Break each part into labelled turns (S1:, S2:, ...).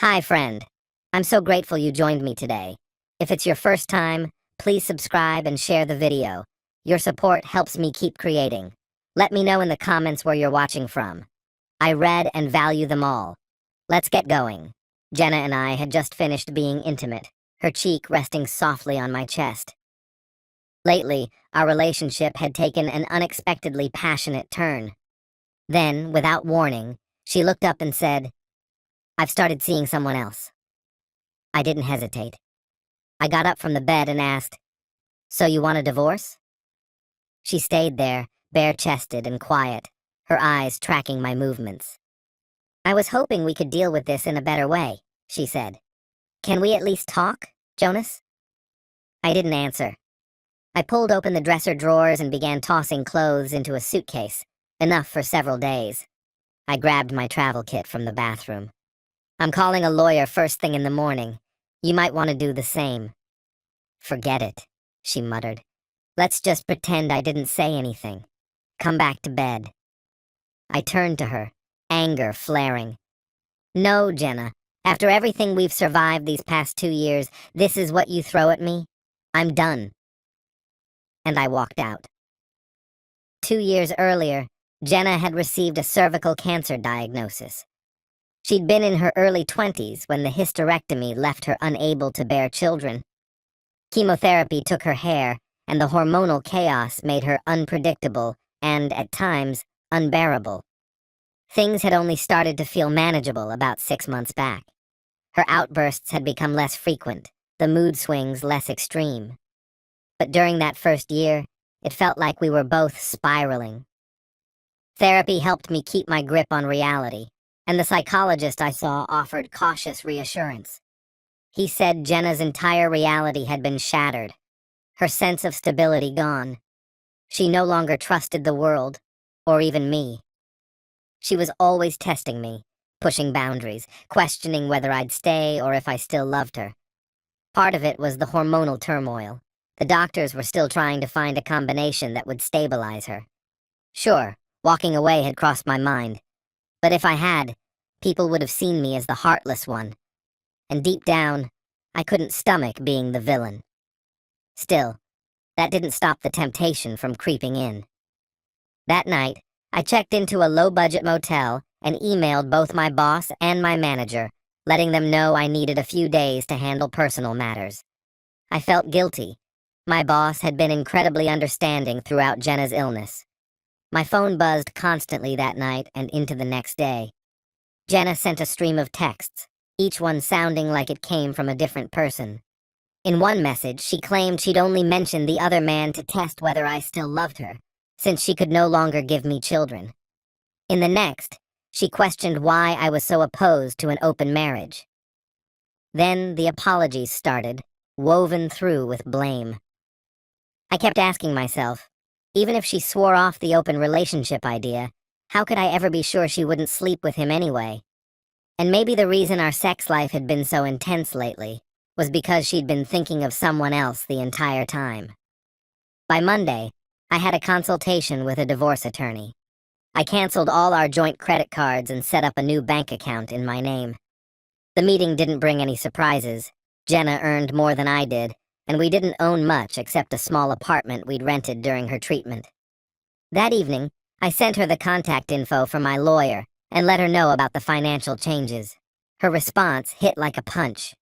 S1: Hi, friend. I'm so grateful you joined me today. If it's your first time, please subscribe and share the video. Your support helps me keep creating. Let me know in the comments where you're watching from. I read and value them all. Let's get going. Jenna and I had just finished being intimate, her cheek resting softly on my chest. Lately, our relationship had taken an unexpectedly passionate turn. Then, without warning, she looked up and said, "I've started seeing someone else." I didn't hesitate. I got up from the bed and asked, "So you want a divorce?" She stayed there, bare-chested and quiet, her eyes tracking my movements. "I was hoping we could deal with this in a better way," she said. "Can we at least talk, Jonas?" I didn't answer. I pulled open the dresser drawers and began tossing clothes into a suitcase, enough for several days. I grabbed my travel kit from the bathroom. "I'm calling a lawyer first thing in the morning. You might want to do the same." "Forget it," she muttered. "Let's just pretend I didn't say anything. Come back to bed." I turned to her, anger flaring. "No, Jenna. After everything we've survived these past 2 years, this is what you throw at me? I'm done." And I walked out. 2 years earlier, Jenna had received a cervical cancer diagnosis. She'd been in her early 20s when the hysterectomy left her unable to bear children. Chemotherapy took her hair, and the hormonal chaos made her unpredictable and, at times, unbearable. Things had only started to feel manageable about 6 months back. Her outbursts had become less frequent, the mood swings less extreme. But during that first year, it felt like we were both spiraling. Therapy helped me keep my grip on reality, and the psychologist I saw offered cautious reassurance. He said Jenna's entire reality had been shattered, her sense of stability gone. She no longer trusted the world, or even me. She was always testing me, pushing boundaries, questioning whether I'd stay or if I still loved her. Part of it was the hormonal turmoil. The doctors were still trying to find a combination that would stabilize her. Sure, walking away had crossed my mind. But if I had, people would have seen me as the heartless one. And deep down, I couldn't stomach being the villain. Still, that didn't stop the temptation from creeping in. That night, I checked into a low-budget motel and emailed both my boss and my manager, letting them know I needed a few days to handle personal matters. I felt guilty. My boss had been incredibly understanding throughout Jenna's illness. My phone buzzed constantly that night and into the next day. Jenna sent a stream of texts, each one sounding like it came from a different person. In one message, she claimed she'd only mentioned the other man to test whether I still loved her, since she could no longer give me children. In the next, she questioned why I was so opposed to an open marriage. Then the apologies started, woven through with blame. I kept asking myself, even if she swore off the open relationship idea, how could I ever be sure she wouldn't sleep with him anyway? And maybe the reason our sex life had been so intense lately was because she'd been thinking of someone else the entire time. By Monday, I had a consultation with a divorce attorney. I canceled all our joint credit cards and set up a new bank account in my name. The meeting didn't bring any surprises. Jenna earned more than I did, and we didn't own much except a small apartment we'd rented during her treatment. That evening, I sent her the contact info for my lawyer and let her know about the financial changes. Her response hit like a punch.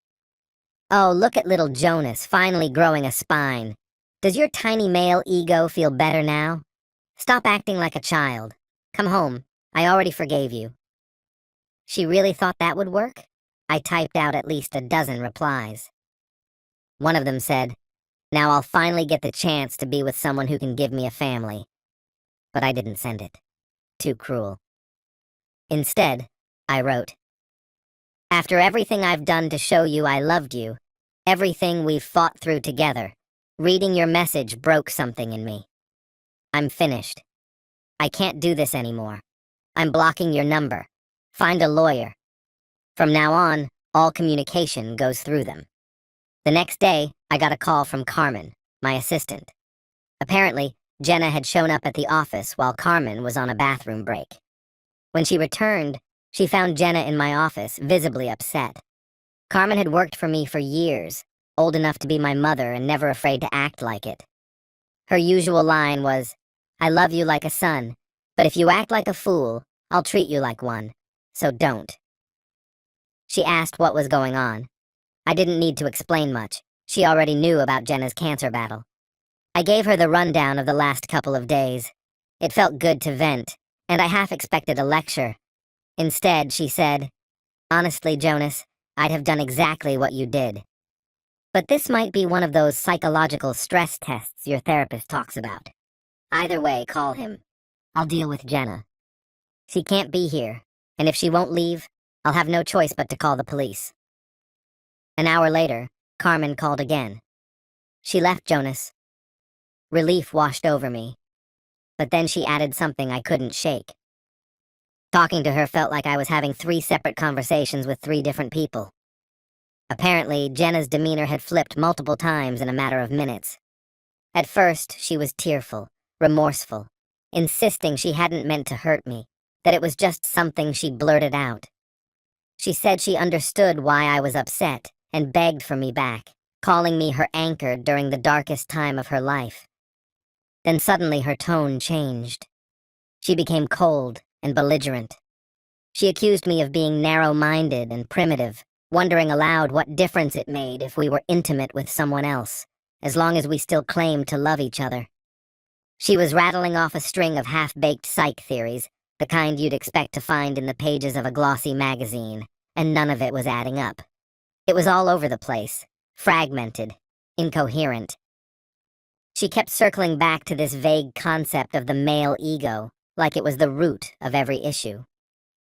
S1: "Oh, look at little Jonas finally growing a spine. Does your tiny male ego feel better now? Stop acting like a child. Come home. I already forgave you." She really thought that would work? I typed out at least a dozen replies. One of them said, "Now I'll finally get the chance to be with someone who can give me a family." But I didn't send it. Too cruel. Instead, I wrote, "After everything I've done to show you I loved you, everything we've fought through together, reading your message broke something in me. I'm finished. I can't do this anymore. I'm blocking your number. Find a lawyer. From now on, all communication goes through them." The next day, I got a call from Carmen, my assistant. Apparently, Jenna had shown up at the office while Carmen was on a bathroom break. When she returned, she found Jenna in my office, visibly upset. Carmen had worked for me for years, old enough to be my mother and never afraid to act like it. Her usual line was, "I love you like a son, but if you act like a fool, I'll treat you like one, so don't." She asked what was going on. I didn't need to explain much. She already knew about Jenna's cancer battle. I gave her the rundown of the last couple of days. It felt good to vent, and I half expected a lecture. Instead, she said, "Honestly, Jonas, I'd have done exactly what you did. But this might be one of those psychological stress tests your therapist talks about. Either way, call him. I'll deal with Jenna. She can't be here, and if she won't leave, I'll have no choice but to call the police." An hour later, Carmen called again. She left Jonas. Relief washed over me, but then she added something I couldn't shake. Talking to her felt like I was having 3 separate conversations with 3 different people. Apparently, Jenna's demeanor had flipped multiple times in a matter of minutes. At first, she was tearful, remorseful, insisting she hadn't meant to hurt me, that it was just something she blurted out. She said she understood why I was upset and begged for me back, calling me her anchor during the darkest time of her life. Then suddenly her tone changed. She became cold and belligerent. She accused me of being narrow-minded and primitive, wondering aloud what difference it made if we were intimate with someone else, as long as we still claimed to love each other. She was rattling off a string of half-baked psych theories, the kind you'd expect to find in the pages of a glossy magazine, and none of it was adding up. It was all over the place, fragmented, incoherent. She kept circling back to this vague concept of the male ego, like it was the root of every issue.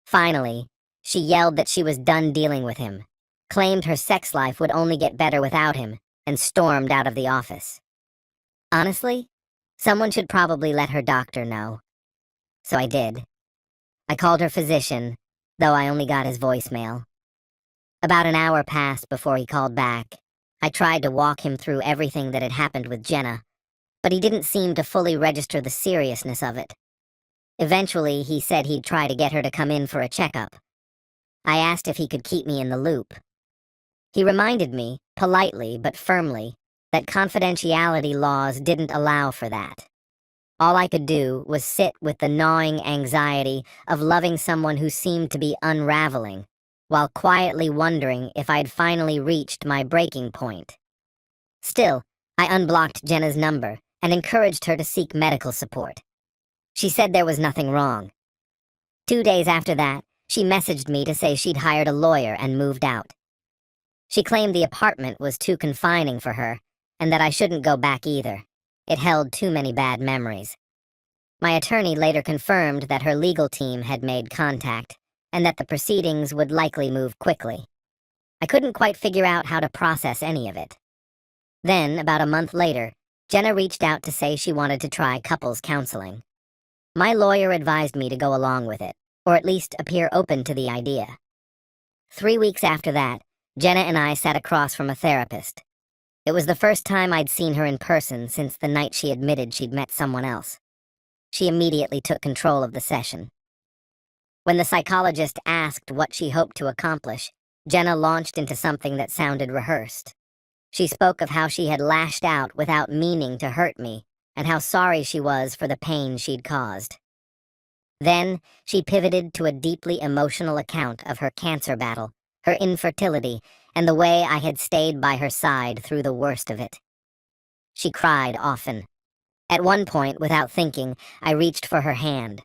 S1: Finally, she yelled that she was done dealing with him, claimed her sex life would only get better without him, and stormed out of the office. Honestly, someone should probably let her doctor know. So I did. I called her physician, though I only got his voicemail. About an hour passed before he called back. I tried to walk him through everything that had happened with Jenna, but he didn't seem to fully register the seriousness of it. Eventually, he said he'd try to get her to come in for a checkup. I asked if he could keep me in the loop. He reminded me, politely but firmly, that confidentiality laws didn't allow for that. All I could do was sit with the gnawing anxiety of loving someone who seemed to be unraveling, while quietly wondering if I'd finally reached my breaking point. Still, I unblocked Jenna's number and encouraged her to seek medical support. She said there was nothing wrong. 2 days after that, she messaged me to say she'd hired a lawyer and moved out. She claimed the apartment was too confining for her, and that I shouldn't go back either. It held too many bad memories. My attorney later confirmed that her legal team had made contact, and that the proceedings would likely move quickly. I couldn't quite figure out how to process any of it. Then, about a month later, Jenna reached out to say she wanted to try couples counseling. My lawyer advised me to go along with it, or at least appear open to the idea. 3 weeks after that, Jenna and I sat across from a therapist. It was the first time I'd seen her in person since the night she admitted she'd met someone else. She immediately took control of the session. When the psychologist asked what she hoped to accomplish, Jenna launched into something that sounded rehearsed. She spoke of how she had lashed out without meaning to hurt me, and how sorry she was for the pain she'd caused. Then, she pivoted to a deeply emotional account of her cancer battle, her infertility, and the way I had stayed by her side through the worst of it. She cried often. At one point, without thinking, I reached for her hand,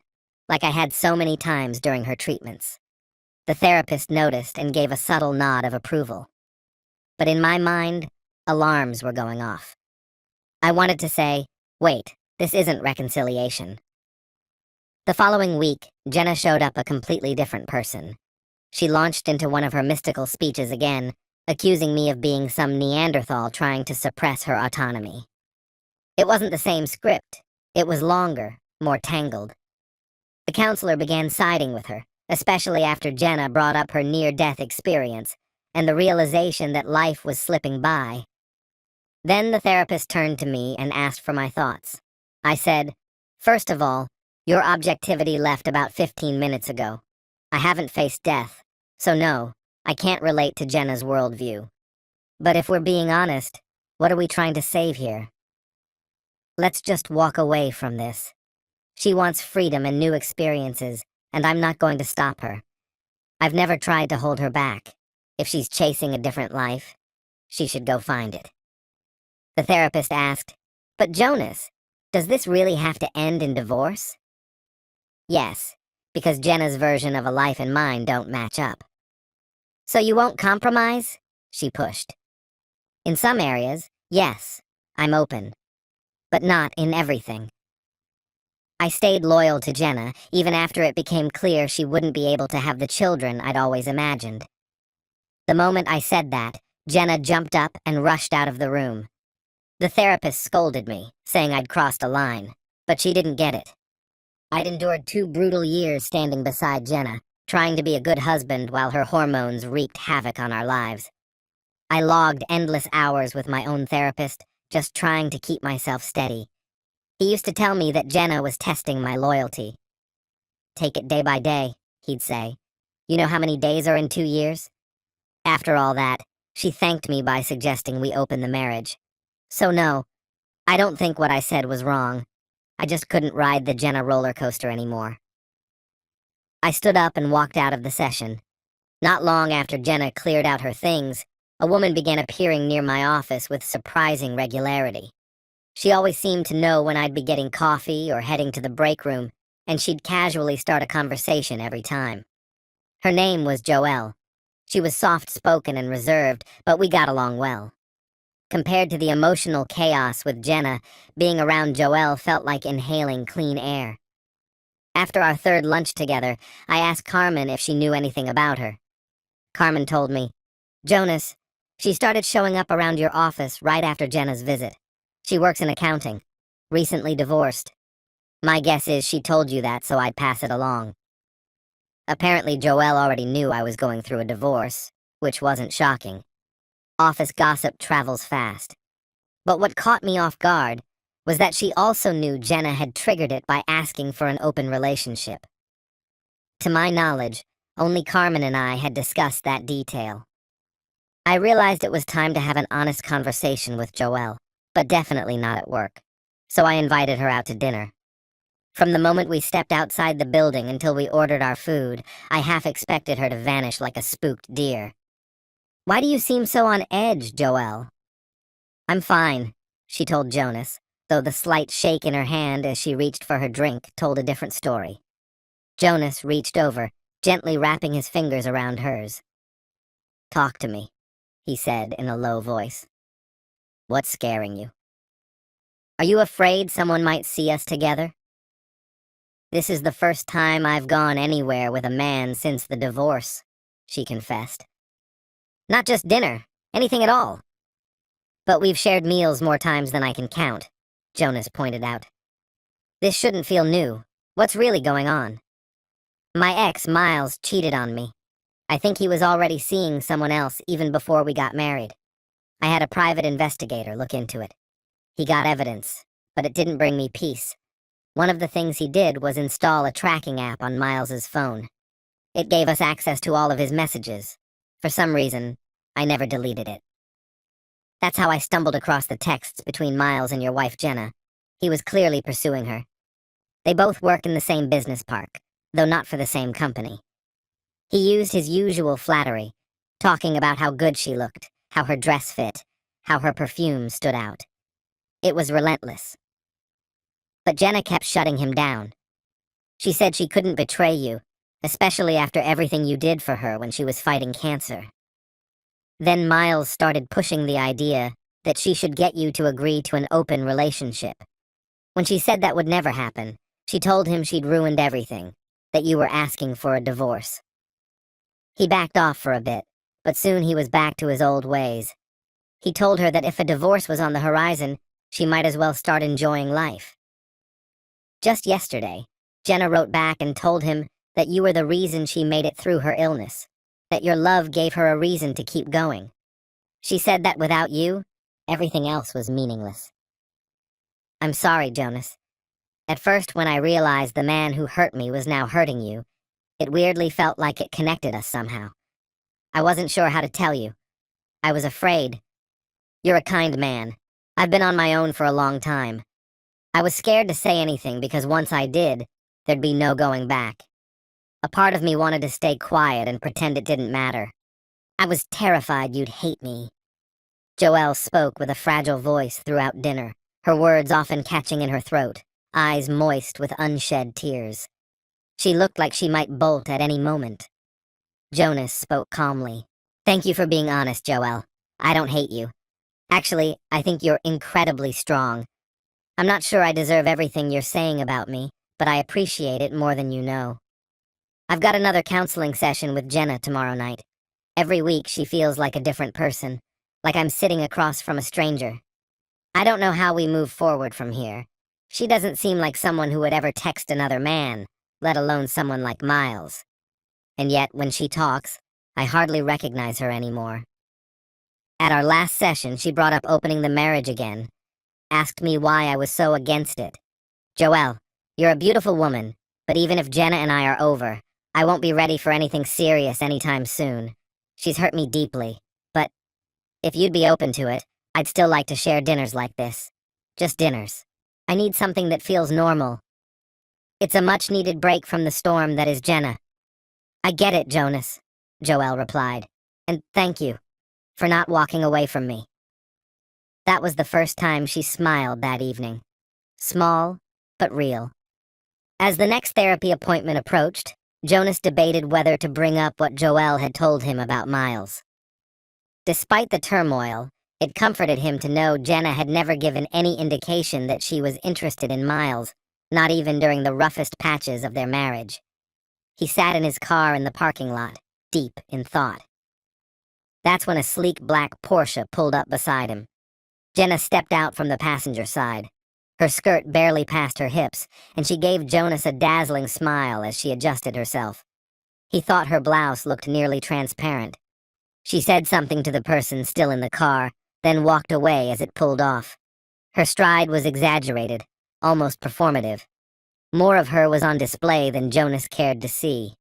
S1: like I had so many times during her treatments. The therapist noticed and gave a subtle nod of approval. But in my mind, alarms were going off. I wanted to say, wait, this isn't reconciliation. The following week, Jenna showed up a completely different person. She launched into one of her mystical speeches again, accusing me of being some Neanderthal trying to suppress her autonomy. It wasn't the same script. It was longer, more tangled. The counselor began siding with her, especially after Jenna brought up her near-death experience and the realization that life was slipping by. Then the therapist turned to me and asked for my thoughts. I said, "First of all, your objectivity left about 15 minutes ago. I haven't faced death, so no, I can't relate to Jenna's worldview. But if we're being honest, what are we trying to save here? Let's just walk away from this. She wants freedom and new experiences, and I'm not going to stop her. I've never tried to hold her back. If she's chasing a different life, she should go find it. The therapist asked, "But Jonas, does this really have to end in divorce?" Yes, because Jenna's version of a life and mine don't match up. So you won't compromise? She pushed. In some areas, yes, I'm open. But not in everything. I stayed loyal to Jenna, even after it became clear she wouldn't be able to have the children I'd always imagined. The moment I said that, Jenna jumped up and rushed out of the room. The therapist scolded me, saying I'd crossed a line, but she didn't get it. I'd endured 2 brutal years standing beside Jenna, trying to be a good husband while her hormones wreaked havoc on our lives. I logged endless hours with my own therapist, just trying to keep myself steady. He used to tell me that Jenna was testing my loyalty. "Take it day by day," he'd say. "You know how many days are in 2 years?" After all that, she thanked me by suggesting we open the marriage. So no, I don't think what I said was wrong. I just couldn't ride the Jenna roller coaster anymore. I stood up and walked out of the session. Not long after Jenna cleared out her things, a woman began appearing near my office with surprising regularity. She always seemed to know when I'd be getting coffee or heading to the break room, and she'd casually start a conversation every time. Her name was Joelle. She was soft-spoken and reserved, but we got along well. Compared to the emotional chaos with Jenna, being around Joelle felt like inhaling clean air. After our 3rd lunch together, I asked Carmen if she knew anything about her. Carmen told me, "Jonas, she started showing up around your office right after Jenna's visit. She works in accounting, recently divorced. My guess is she told you that so I'd pass it along." Apparently Joelle already knew I was going through a divorce, which wasn't shocking. Office gossip travels fast. But what caught me off guard was that she also knew Jenna had triggered it by asking for an open relationship. To my knowledge, only Carmen and I had discussed that detail. I realized it was time to have an honest conversation with Joelle, but definitely not at work, so I invited her out to dinner. From the moment we stepped outside the building until we ordered our food, I half expected her to vanish like a spooked deer. "Why do you seem so on edge, Joelle?" "I'm fine," she told Jonas, though the slight shake in her hand as she reached for her drink told a different story. Jonas reached over, gently wrapping his fingers around hers. "Talk to me," he said in a low voice. "What's scaring you? Are you afraid someone might see us together?" "This is the first time I've gone anywhere with a man since the divorce," she confessed. "Not just dinner, anything at all." "But we've shared meals more times than I can count," Jonas pointed out. "This shouldn't feel new. What's really going on?" "My ex, Miles, cheated on me. I think he was already seeing someone else even before we got married. I had a private investigator look into it. He got evidence, but it didn't bring me peace. One of the things he did was install a tracking app on Miles's phone. It gave us access to all of his messages. For some reason, I never deleted it. That's how I stumbled across the texts between Miles and your wife Jenna. He was clearly pursuing her. They both work in the same business park, though not for the same company. He used his usual flattery, talking about how good she looked, how her dress fit, how her perfume stood out. It was relentless. But Jenna kept shutting him down. She said she couldn't betray you, especially after everything you did for her when she was fighting cancer. Then Miles started pushing the idea that she should get you to agree to an open relationship. When she said that would never happen, she told him she'd ruined everything, that you were asking for a divorce. He backed off for a bit, but soon he was back to his old ways. He told her that if a divorce was on the horizon, she might as well start enjoying life. Just yesterday, Jenna wrote back and told him that you were the reason she made it through her illness, that your love gave her a reason to keep going. She said that without you, everything else was meaningless. I'm sorry, Jonas. At first, when I realized the man who hurt me was now hurting you, it weirdly felt like it connected us somehow. I wasn't sure how to tell you. I was afraid. You're a kind man. I've been on my own for a long time. I was scared to say anything because once I did, there'd be no going back. A part of me wanted to stay quiet and pretend it didn't matter. I was terrified you'd hate me. Joelle spoke with a fragile voice throughout dinner, her words often catching in her throat, eyes moist with unshed tears. She looked like she might bolt at any moment. Jonas spoke calmly. Thank you for being honest, Joelle. I don't hate you. Actually, I think you're incredibly strong. I'm not sure I deserve everything you're saying about me, but I appreciate it more than you know. I've got another counseling session with Jenna tomorrow night. Every week she feels like a different person, like I'm sitting across from a stranger. I don't know how we move forward from here. She doesn't seem like someone who would ever text another man, let alone someone like Miles. And yet, when she talks, I hardly recognize her anymore. At our last session, she brought up opening the marriage again, asked me why I was so against it. Joelle, you're a beautiful woman, but even if Jenna and I are over, I won't be ready for anything serious anytime soon. She's hurt me deeply, but if you'd be open to it, I'd still like to share dinners like this. Just dinners. I need something that feels normal. It's a much-needed break from the storm that is Jenna. I get it, Jonas, Joelle replied, and thank you for not walking away from me. That was the first time she smiled that evening. Small, but real. As the next therapy appointment approached, Jonas debated whether to bring up what Joelle had told him about Miles. Despite the turmoil, it comforted him to know Jenna had never given any indication that she was interested in Miles, not even during the roughest patches of their marriage. He sat in his car in the parking lot, deep in thought. That's when a sleek black Porsche pulled up beside him. Jenna stepped out from the passenger side. Her skirt barely past her hips, and she gave Jonas a dazzling smile as she adjusted herself. He thought her blouse looked nearly transparent. She said something to the person still in the car, then walked away as it pulled off. Her stride was exaggerated, almost performative. More of her was on display than Jonas cared to see.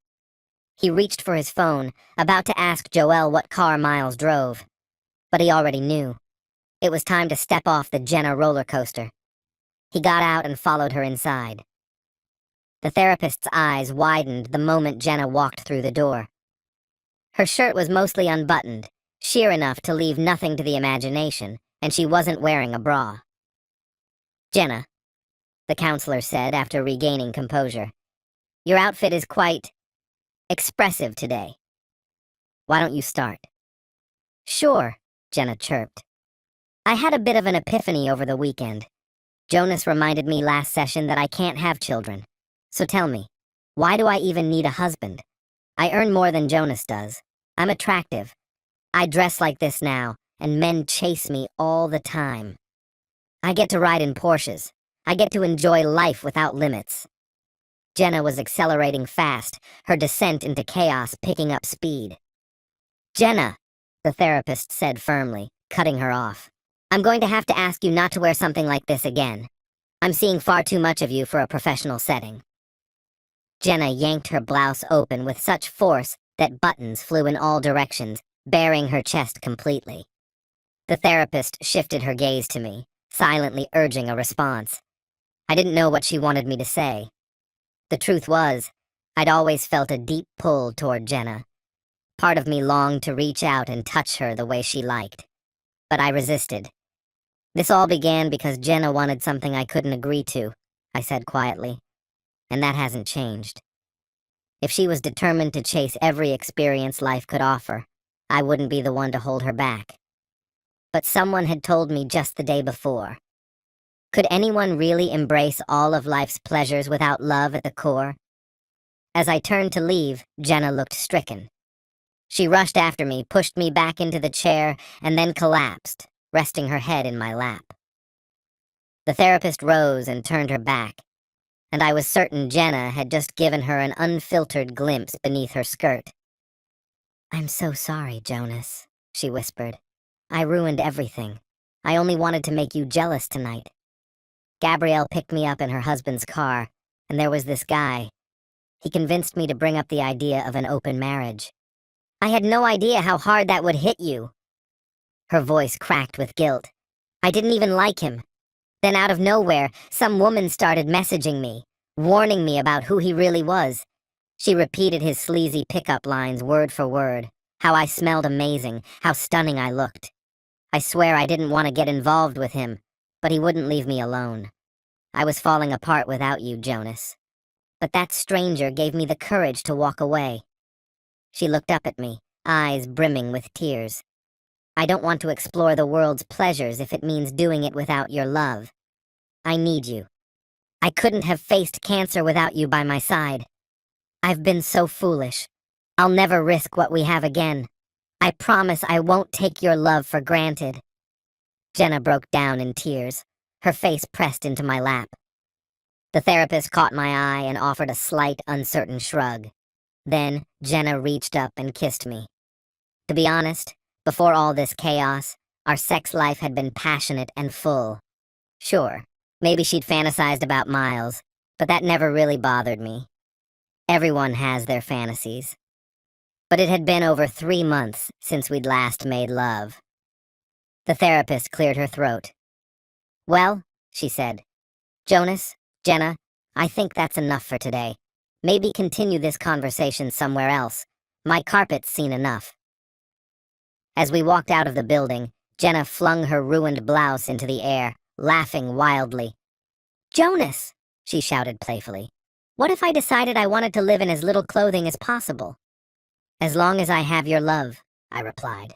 S1: He reached for his phone, about to ask Joelle what car Miles drove. But he already knew. It was time to step off the Jenna roller coaster. He got out and followed her inside. The therapist's eyes widened the moment Jenna walked through the door. Her shirt was mostly unbuttoned, sheer enough to leave nothing to the imagination, and she wasn't wearing a bra. Jenna, the counselor said after regaining composure, your outfit is quite expressive today. Why don't you start? Sure, Jenna chirped. I had a bit of an epiphany over the weekend. Jonas reminded me last session that I can't have children. So tell me, why do I even need a husband? I earn more than Jonas does. I'm attractive. I dress like this now, and men chase me all the time. I get to ride in Porsches. I get to enjoy life without limits. Jenna was accelerating fast, her descent into chaos picking up speed. Jenna, the therapist said firmly, cutting her off. I'm going to have to ask you not to wear something like this again. I'm seeing far too much of you for a professional setting. Jenna yanked her blouse open with such force that buttons flew in all directions, baring her chest completely. The therapist shifted her gaze to me, silently urging a response. I didn't know what she wanted me to say. The truth was, I'd always felt a deep pull toward Jenna. Part of me longed to reach out and touch her the way she liked. But I resisted. This all began because Jenna wanted something I couldn't agree to, I said quietly. And that hasn't changed. If she was determined to chase every experience life could offer, I wouldn't be the one to hold her back. But someone had told me just the day before. Could anyone really embrace all of life's pleasures without love at the core? As I turned to leave, Jenna looked stricken. She rushed after me, pushed me back into the chair, and then collapsed, resting her head in my lap. The therapist rose and turned her back, and I was certain Jenna had just given her an unfiltered glimpse beneath her skirt. I'm so sorry, Jonas, she whispered. I ruined everything. I only wanted to make you jealous tonight. Gabrielle picked me up in her husband's car, and there was this guy. He convinced me to bring up the idea of an open marriage. I had no idea how hard that would hit you." Her voice cracked with guilt. "I didn't even like him. Then out of nowhere, some woman started messaging me, warning me about who he really was. She repeated his sleazy pickup lines word for word, how I smelled amazing, how stunning I looked. I swear I didn't want to get involved with him, but he wouldn't leave me alone. I was falling apart without you, Jonas. But that stranger gave me the courage to walk away." She looked up at me, eyes brimming with tears. "I don't want to explore the world's pleasures if it means doing it without your love. I need you. I couldn't have faced cancer without you by my side. I've been so foolish. I'll never risk what we have again. I promise I won't take your love for granted." Jenna broke down in tears, her face pressed into my lap. The therapist caught my eye and offered a slight, uncertain shrug. Then Jenna reached up and kissed me. To be honest, before all this chaos, our sex life had been passionate and full. Sure, maybe she'd fantasized about Miles, but that never really bothered me. Everyone has their fantasies. But it had been over 3 months since we'd last made love. The therapist cleared her throat. "Well," she said, "Jonas, Jenna, I think that's enough for today. Maybe continue this conversation somewhere else. My carpet's seen enough." As we walked out of the building, Jenna flung her ruined blouse into the air, laughing wildly. "Jonas," she shouted playfully, "what if I decided I wanted to live in as little clothing as possible?" "As long as I have your love," I replied.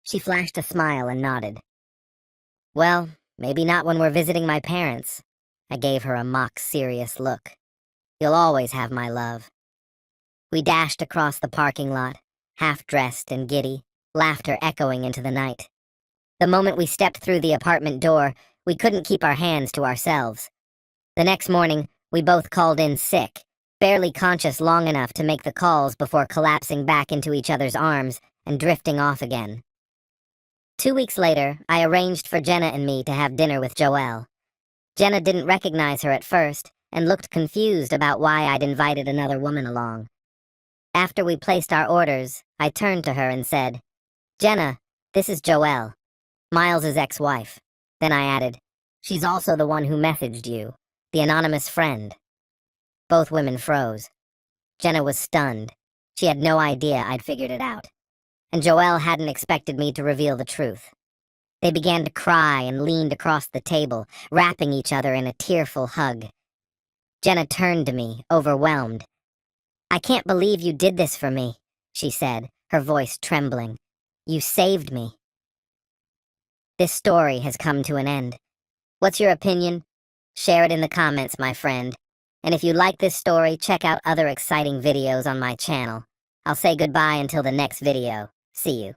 S1: She flashed a smile and nodded. "Well, maybe not when we're visiting my parents." I gave her a mock-serious look. "You'll always have my love." We dashed across the parking lot, half-dressed and giddy, laughter echoing into the night. The moment we stepped through the apartment door, we couldn't keep our hands to ourselves. The next morning, we both called in sick, barely conscious long enough to make the calls before collapsing back into each other's arms and drifting off again. 2 weeks later, I arranged for Jenna and me to have dinner with Joelle. Jenna didn't recognize her at first and looked confused about why I'd invited another woman along. After we placed our orders, I turned to her and said, "Jenna, this is Joelle, Miles's ex-wife." Then I added, "She's also the one who messaged you, the anonymous friend." Both women froze. Jenna was stunned. She had no idea I'd figured it out. And Joelle hadn't expected me to reveal the truth. They began to cry and leaned across the table, wrapping each other in a tearful hug. Jenna turned to me, overwhelmed. "I can't believe you did this for me," she said, her voice trembling. "You saved me." This story has come to an end. What's your opinion? Share it in the comments, my friend. And if you like this story, check out other exciting videos on my channel. I'll say goodbye until the next video. See you.